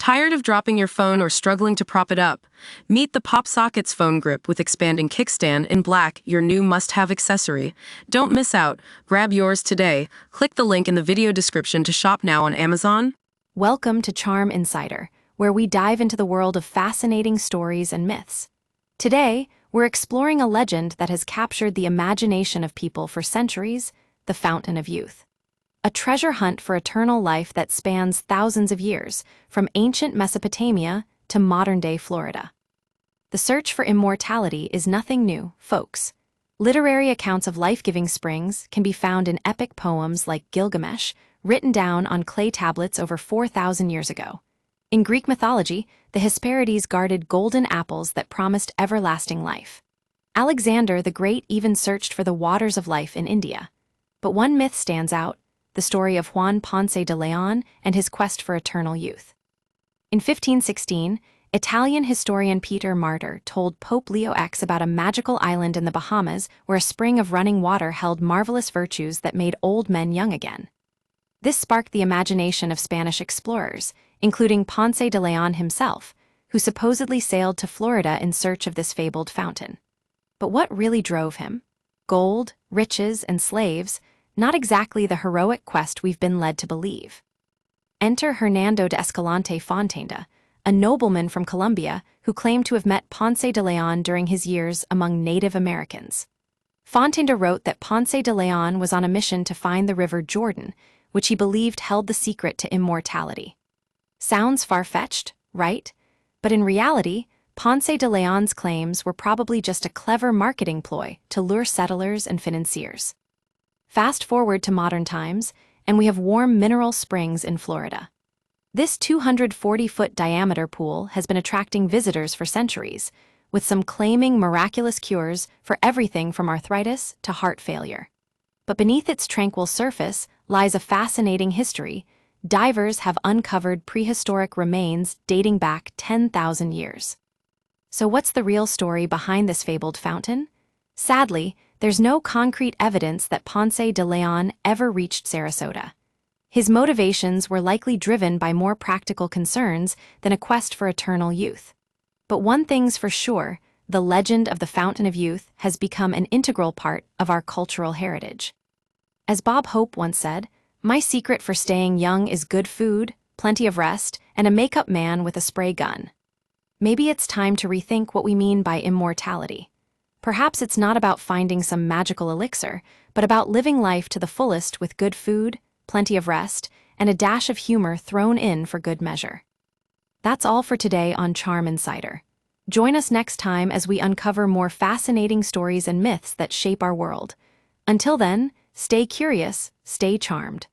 Tired of dropping your phone or struggling to prop it up? Meet the PopSockets phone grip with expanding kickstand in black, your new must-have accessory. Don't miss out. Grab yours today. Click the link in the video description to shop now on Amazon. Welcome to Charm Insider, where we dive into the world of fascinating stories and myths. Today, we're exploring a legend that has captured the imagination of people for centuries, the Fountain of Youth. A treasure hunt for eternal life that spans thousands of years, from ancient Mesopotamia to modern-day Florida. The search for immortality is nothing new, folks. Literary accounts of life-giving springs can be found in epic poems like Gilgamesh, written down on clay tablets over 4,000 years ago. In Greek mythology, the Hesperides guarded golden apples that promised everlasting life. Alexander the Great even searched for the waters of life in India. But one myth stands out: the story of Juan Ponce de Leon and his quest for eternal youth. In 1516, Italian historian Peter Martyr told Pope Leo X about a magical island in the Bahamas where a spring of running water held marvelous virtues that made old men young again. This sparked the imagination of Spanish explorers, including Ponce de Leon himself, who supposedly sailed to Florida in search of this fabled fountain. But what really drove him? Gold, riches, and slaves, not exactly the heroic quest we've been led to believe. Enter Hernando de Escalante Fontaineda, a nobleman from Colombia who claimed to have met Ponce de Leon during his years among Native Americans. Fontaineda wrote that Ponce de Leon was on a mission to find the river Jordan, which he believed held the secret to immortality. Sounds far-fetched, right? But in reality, Ponce de Leon's claims were probably just a clever marketing ploy to lure settlers and financiers. Fast forward to modern times, and we have warm mineral springs in Florida. This 240-foot diameter pool has been attracting visitors for centuries, with some claiming miraculous cures for everything from arthritis to heart failure. But beneath its tranquil surface lies a fascinating history. Divers have uncovered prehistoric remains dating back 10,000 years. So what's the real story behind this fabled fountain? Sadly, there's no concrete evidence that Ponce de Leon ever reached Sarasota. His motivations were likely driven by more practical concerns than a quest for eternal youth. But one thing's for sure: the legend of the Fountain of Youth has become an integral part of our cultural heritage. As Bob Hope once said, "My secret for staying young is good food, plenty of rest, and a makeup man with a spray gun." Maybe it's time to rethink what we mean by immortality. Perhaps it's not about finding some magical elixir, but about living life to the fullest with good food, plenty of rest, and a dash of humor thrown in for good measure. That's all for today on Charm Insider. Join us next time as we uncover more fascinating stories and myths that shape our world. Until then, stay curious, stay charmed.